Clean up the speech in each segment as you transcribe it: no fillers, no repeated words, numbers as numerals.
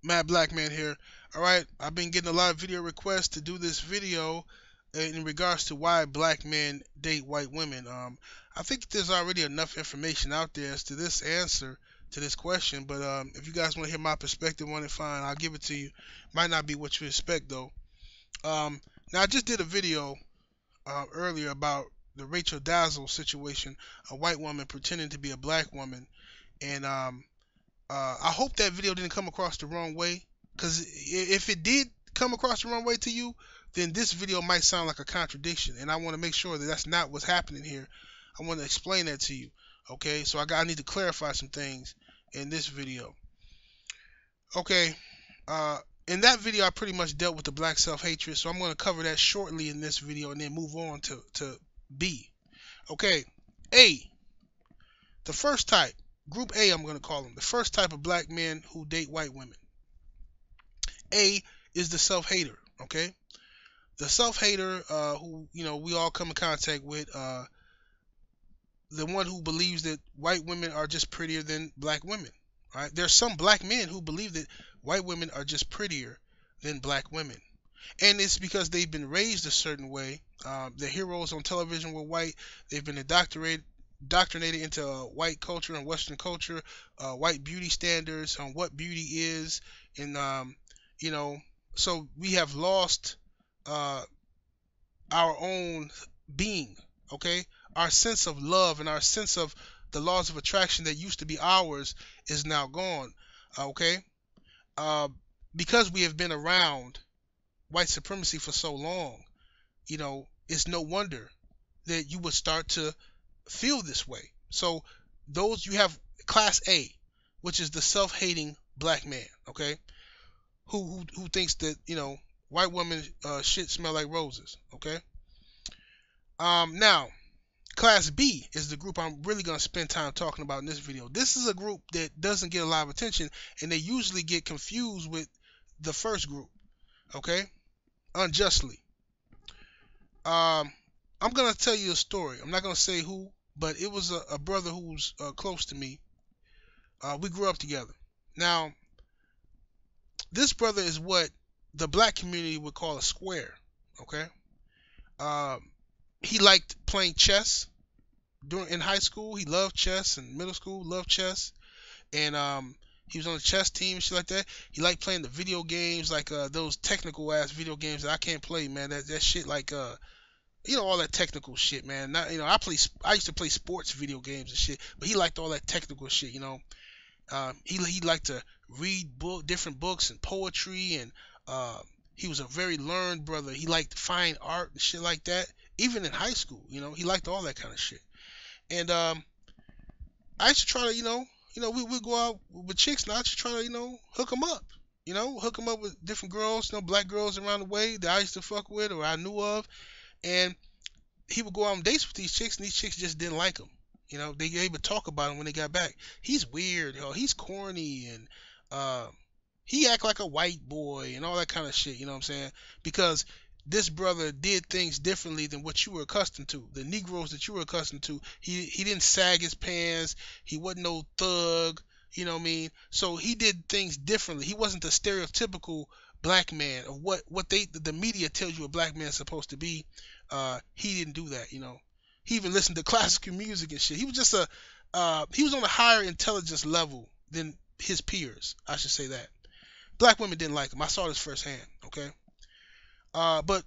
Mad Black Man here. All right, I've been getting a lot of video requests to do this video in regards to why black men date white women. I think there's already enough information out there as to this answer to this question, but if you guys want to hear my perspective on it, fine, I'll give it to you. Might not be what you expect though. Um, Now I just did a video earlier about the Rachel Dazzle situation, a white woman pretending to be a black woman, and I hope that video didn't come across the wrong way, because if it did come across the wrong way to you, then this video might sound like a contradiction, and I want to make sure that that's not what's happening here. I want to explain that to you. Okay, so I need to clarify some things in this video. Okay, in that video I pretty much dealt with the black self-hatred, so I'm going to cover that shortly in this video and then move on to B. Okay, A, the first type. Group A, I'm going to call them. The first type of black men who date white women. A is the self-hater, okay? The self-hater who, we all come in contact with, the one who believes that white women are just prettier than black women, right? There's some black men who believe that white women are just prettier than black women. And it's because they've been raised a certain way. The heroes on television were white. They've been indoctrinated into white culture and Western culture, white beauty standards on what beauty is, and you know, so we have lost uh, our own being. Okay, our sense of love and our sense of the laws of attraction that used to be ours is now gone. Okay, uh, because we have been around white supremacy for so long, it's no wonder that you would start to feel this way. So those you have class A, which is the self-hating black man, okay, who thinks that white women shit smell like roses, okay. Now class B is the group I'm really gonna spend time talking about in this video. This is a group that doesn't get a lot of attention, and they usually get confused with the first group, okay, unjustly. I'm gonna tell you a story. I'm not gonna say who, but it was a brother who was close to me. We grew up together. Now, this brother is what the black community would call a square. Okay. Um, he liked playing chess in high school. He loved chess. In middle school, loved chess, and he was on the chess team and shit like that. He liked playing the video games, like those technical ass video games that I can't play, man. That shit, like all that technical shit, man. Not, I used to play sports video games and shit, but he liked all that technical shit. He liked to read different books and poetry, and he was a very learned brother. He liked fine art and shit like that. Even in high school, he liked all that kind of shit. And I used to try to, we would go out with chicks, and I used to try to, hook them up. Hook them up with different girls, black girls around the way that I used to fuck with or I knew of. And he would go out on dates with these chicks, and these chicks just didn't like him. They would talk about him when they got back. He's weird, he's corny, and he act like a white boy and all that kind of shit. You know what I'm saying? Because this brother did things differently than what you were accustomed to. The Negroes that you were accustomed to, he didn't sag his pants. He wasn't no thug. You know what I mean? So he did things differently. He wasn't the stereotypical black man of what the media tells you a black man's supposed to be. He didn't do that. He even listened to classical music and shit. He was just he was on a higher intelligence level than his peers. I should say that. Black women didn't like him. I saw this firsthand. Okay. But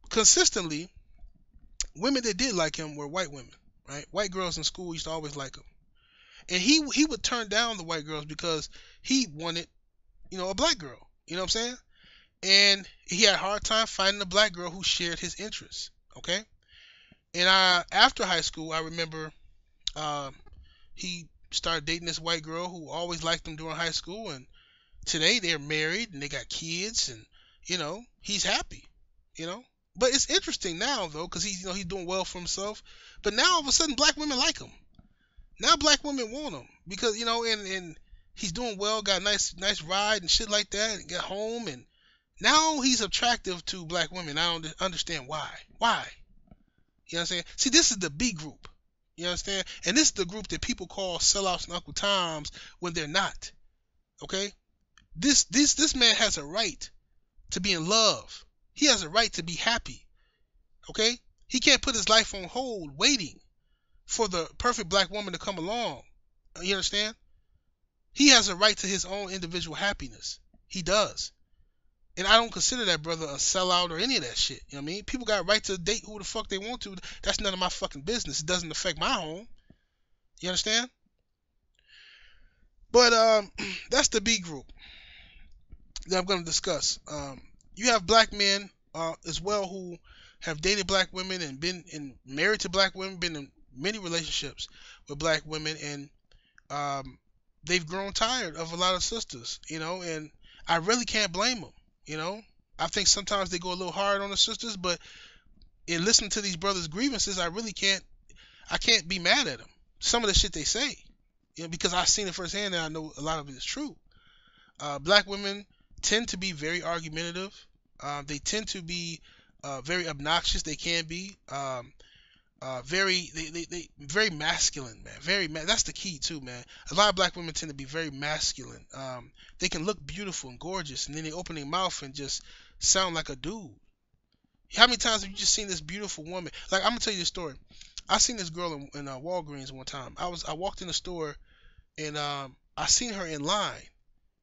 consistently, women that did like him were white women. Right. White girls in school used to always like him, and he would turn down the white girls because he wanted, a black girl. You know what I'm saying? And he had a hard time finding a black girl who shared his interests. Okay. And after high school, I remember he started dating this white girl who always liked him during high school, and today they're married and they got kids, and he's happy. You know, but it's interesting now though, because he's doing well for himself. But now all of a sudden, black women like him. Now black women want him because and he's doing well, got a nice ride and shit like that, and got home, and now he's attractive to black women. I don't understand why. Why? You know what I'm saying? See, this is the B group. You understand? And this is the group that people call sellouts and Uncle Toms when they're not. Okay? This man has a right to be in love. He has a right to be happy. Okay? He can't put his life on hold waiting for the perfect black woman to come along. You understand? He has a right to his own individual happiness. He does. And I don't consider that brother a sellout or any of that shit. You know what I mean? People got a right to date who the fuck they want to. That's none of my fucking business. It doesn't affect my home. You understand? But that's the B group that I'm going to discuss. You have black men as well who have dated black women and been married to black women, been in many relationships with black women, and they've grown tired of a lot of sisters, and I really can't blame them. I think sometimes they go a little hard on the sisters, but in listening to these brothers' grievances, I can't be mad at them. Some of the shit they say, because I've seen it firsthand and I know a lot of it is true. Black women tend to be very argumentative. They tend to be very obnoxious. They can be very masculine, man. That's the key too, man. A lot of black women tend to be very masculine. They can look beautiful and gorgeous, and then they open their mouth and just sound like a dude. How many times have you just seen this beautiful woman? Like, I'm gonna tell you this story. I seen this girl in Walgreens one time. I walked in the store and I seen her in line,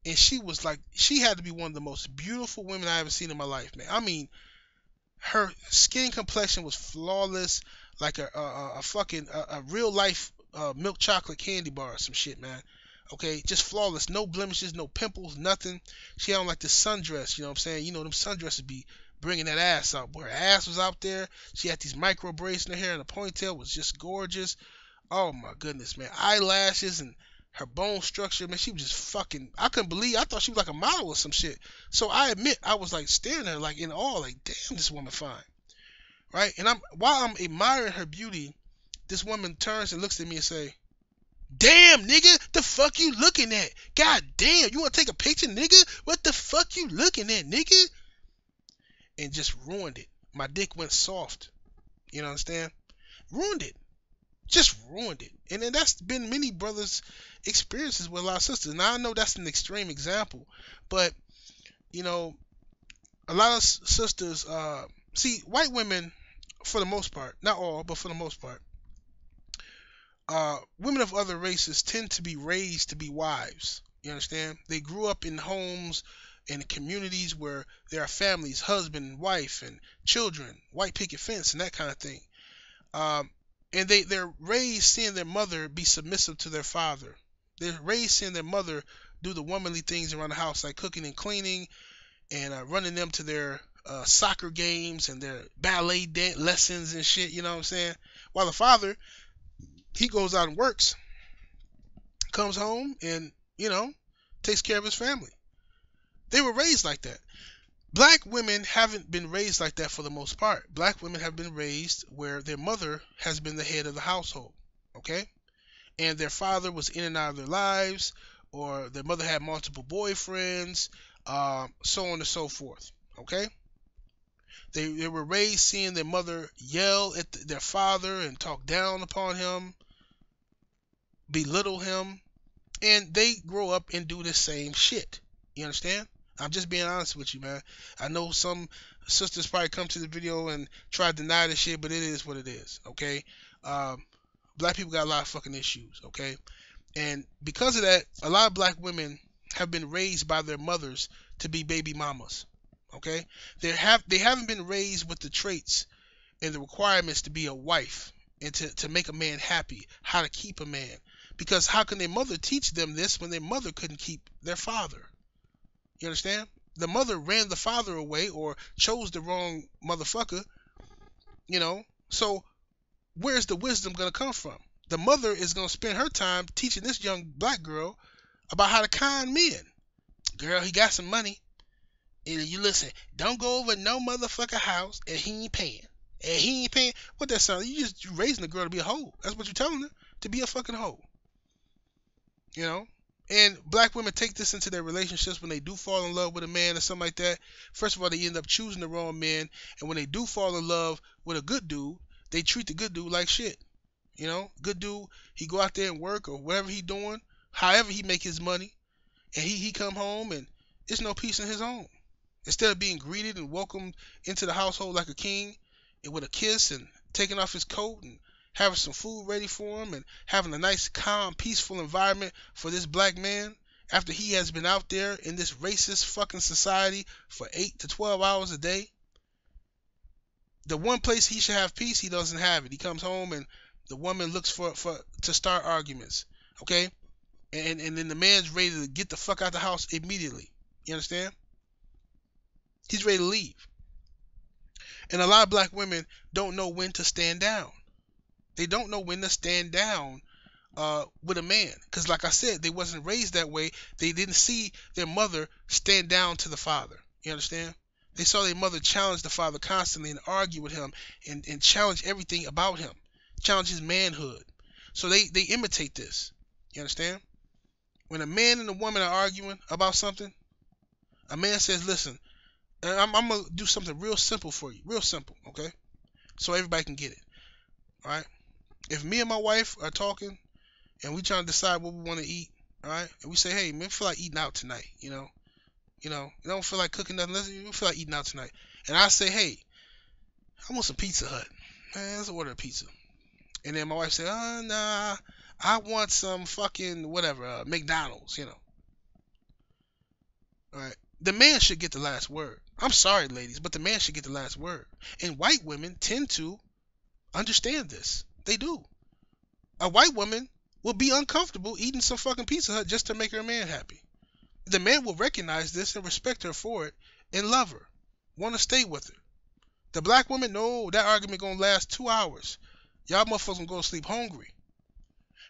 and she had to be one of the most beautiful women I ever seen in my life, man. I mean, her skin complexion was flawless, like a fucking real life milk chocolate candy bar or some shit, man. Okay, just flawless, no blemishes, no pimples, nothing. She had on like this sundress, you know what I'm saying? Them sundresses be bringing that ass out. Boy, her ass was out there. She had these micro braids in her hair, and the ponytail was just gorgeous. Oh my goodness, man. Eyelashes and her bone structure, man, she was just fucking, I couldn't believe, I thought she was like a model or some shit. So I admit, I was like staring at her like in awe, like, damn, this woman fine. Right? And while I'm admiring her beauty, this woman turns and looks at me and say, damn, nigga, the fuck you looking at? God damn, you want to take a picture, nigga? What the fuck you looking at, nigga? And just ruined it. My dick went soft. You know what I'm saying? Ruined it. Just ruined it. And then that's been many brothers' experiences with a lot of sisters. Now, I know that's an extreme example, but, a lot of sisters, see, white women, for the most part, not all, but for the most part, women of other races tend to be raised to be wives. You understand? They grew up in homes and communities where there are families, husband and wife and children, white picket fence and that kind of thing. And they're raised seeing their mother be submissive to their father. They're raised seeing their mother do the womanly things around the house, like cooking and cleaning and running them to their soccer games and their ballet lessons and shit, you know what I'm saying? While the father, he goes out and works, comes home and, takes care of his family. They were raised like that. Black women haven't been raised like that for the most part. Black women have been raised where their mother has been the head of the household, okay? And their father was in and out of their lives, or their mother had multiple boyfriends, so on and so forth, okay? They were raised seeing their mother yell at their father and talk down upon him, belittle him, and they grow up and do the same shit. You understand? I'm just being honest with you, man. I know some sisters probably come to the video and try to deny this shit, but it is what it is, okay? Black people got a lot of fucking issues, okay? And because of that, a lot of black women have been raised by their mothers to be baby mamas, okay? They haven't been raised with the traits and the requirements to be a wife and to make a man happy, how to keep a man. Because how can their mother teach them this when their mother couldn't keep their father? You understand? The mother ran the father away or chose the wrong motherfucker, So where's the wisdom going to come from? The mother is going to spend her time teaching this young black girl about how to con men. Girl, he got some money. And you listen, don't go over no motherfucker house and he ain't paying. And he ain't paying. What that sound? You raising the girl to be a hoe. That's what you're telling her. To be a fucking hoe. And black women take this into their relationships when they do fall in love with a man or something like that. First of all, they end up choosing the wrong man. And when they do fall in love with a good dude, they treat the good dude like shit. Good dude, he go out there and work or whatever he doing, however he make his money. And he come home and It's no peace in his home. Instead of being greeted and welcomed into the household like a king, and with a kiss and taking off his coat and having some food ready for him and having a nice, calm, peaceful environment for this black man after he has been out there in this racist fucking society for 8 to 12 hours a day. The one place he should have peace, he doesn't have it. He comes home and the woman looks for to start arguments, okay? And then the man's ready to get the fuck out the house immediately. You understand? He's ready to leave. And a lot of black women don't know when to stand down. They don't know when to stand down with a man. Because like I said, they wasn't raised that way. They didn't see their mother stand down to the father. You understand? They saw their mother challenge the father constantly and argue with him and challenge everything about him. Challenge his manhood. So they imitate this. You understand? When a man and a woman are arguing about something, a man says, listen, I'm going to do something real simple for you. Real simple, okay? So everybody can get it. All right? If me and my wife are talking and we trying to decide what we want to eat, all right? And we say, hey, man, I feel like eating out tonight, you know? You don't feel like cooking nothing. We feel like eating out tonight. And I say, hey, I want some Pizza Hut. Man, let's order a pizza. And then my wife say, oh, nah, I want some fucking whatever, McDonald's, you know? All right? The man should get the last word. I'm sorry, ladies, but the man should get the last word. And white women tend to understand this. They do. A white woman will be uncomfortable eating some fucking Pizza Hut just to make her man happy. The man will recognize this and respect her for it and love her, want to stay with her. The black woman, no, that argument gonna last 2 hours. Y'all motherfuckers gonna go to sleep hungry.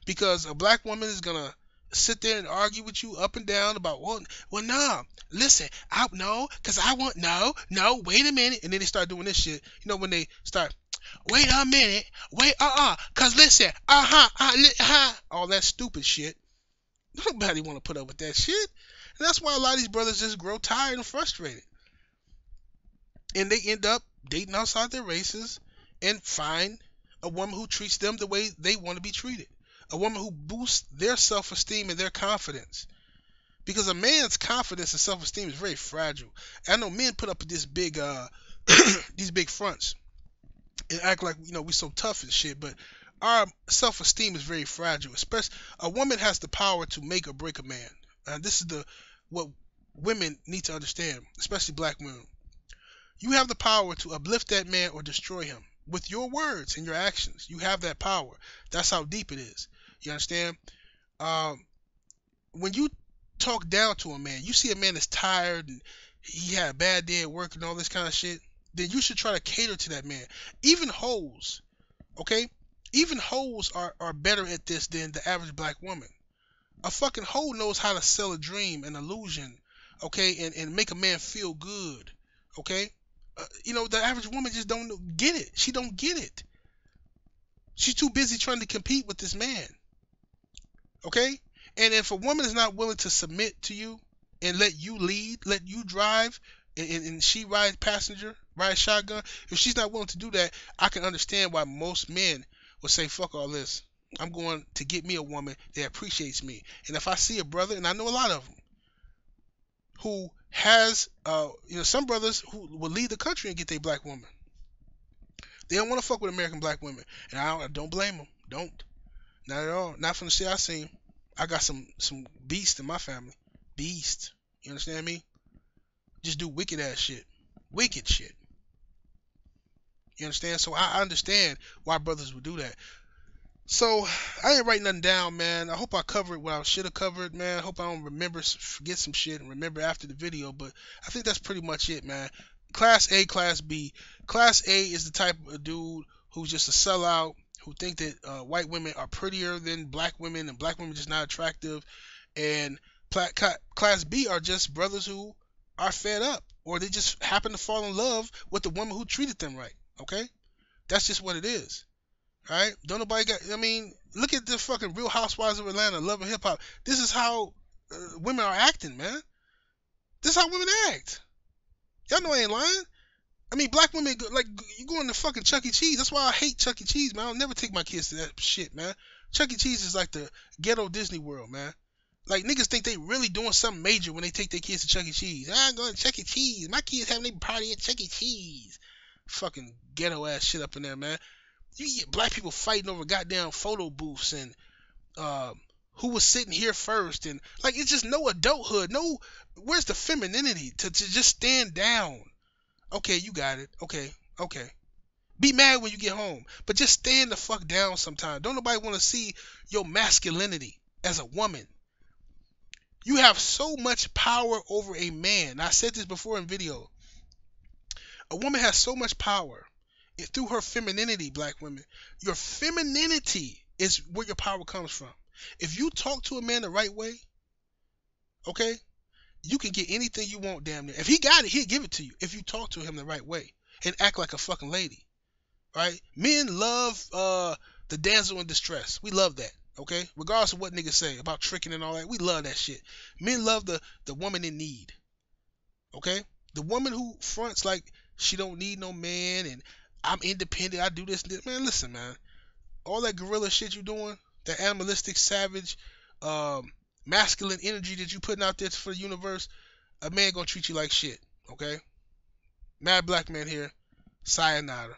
Because a black woman is gonna sit there and argue with you up and down about, well, no, listen, because I want, no, wait a minute. And then they start doing this shit. You know, when they start, wait a minute, because listen, all that stupid shit. Nobody want to put up with that shit. And that's why a lot of these brothers just grow tired and frustrated. And they end up dating outside their races and find a woman who treats them the way they want to be treated. A woman who boosts their self-esteem and their confidence. Because a man's confidence and self-esteem is very fragile. I know men put up this big, these big fronts and act like, you know, we so tough and shit, but our self-esteem is very fragile. Especially, a woman has the power to make or break a man. And this is what women need to understand, especially black women. You have the power to uplift that man or destroy him with your words and your actions. You have that power. That's how deep it is. You understand? When you talk down to a man, you see a man that's tired and he had a bad day at work and all this kind of shit, then you should try to cater to that man. Even hoes, okay? Even hoes are better at this than the average black woman. A fucking hoe knows how to sell a dream, an illusion, okay, and make a man feel good, okay? You know, the average woman just don't get it. She don't get it. She's too busy trying to compete with this man, okay? And if a woman is not willing to submit to you and let you lead, let you drive, and she ride passenger, ride shotgun, if she's not willing to do that, I can understand why most men will say, fuck all this. I'm going to get me a woman that appreciates me. And if I see a brother, and I know a lot of them, who has, some brothers who will leave the country and get their black woman. They don't want to fuck with American black women. And I don't blame them. Don't. Not at all. Not from the shit I seen. I got some beast in my family. Beast. You understand me? Just do wicked ass shit. Wicked shit. You understand? So I understand why brothers would do that. So I ain't writing nothing down, man. I hope I covered what I should have covered, man. I hope I don't forget some shit and remember after the video. But I think that's pretty much it, man. Class A, Class B. Class A is the type of dude who's just a sellout, who think that white women are prettier than black women and black women just not attractive. And Class B are just brothers who are fed up, or they just happen to fall in love with the woman who treated them right. Okay? That's just what it is. Alright? Don't nobody look at the fucking Real Housewives of Atlanta, Love and Hip Hop. This is how women are acting, man. This is how women act. Y'all know I ain't lying. I mean, black women, like, you going to fucking Chuck E. Cheese. That's why I hate Chuck E. Cheese, man. I'll never take my kids to that shit, man. Chuck E. Cheese is like the ghetto Disney World, man. Like, niggas think they really doing something major when they take their kids to Chuck E. Cheese. I'm going to Chuck E. Cheese. My kids having a party at Chuck E. Cheese. Fucking ghetto ass shit up in there, man. You get black people fighting over goddamn photo booths and uh, who was sitting here first, and like, it's just no adulthood. No, where's the femininity to just stand down? Okay, you got it. Okay, okay. Be mad when you get home, but just stand the fuck down sometime. Don't nobody want to see your masculinity as a woman. You have so much power over a man. I said this before in video. A woman has so much power through her femininity, black women. Your femininity is where your power comes from. If you talk to a man the right way, okay, you can get anything you want damn near. If he got it, he'll give it to you if you talk to him the right way and act like a fucking lady. Right? Men love the damsel in distress. We love that. Okay? Regardless of what niggas say about tricking and all that, we love that shit. Men love the woman in need. Okay? The woman who fronts like she don't need no man and I'm independent, I do this and this. Man, listen, man. All that gorilla shit you doing, that animalistic, savage, masculine energy that you putting out there for the universe, a man gonna treat you like shit. Okay? Mad black man here. Sayonara.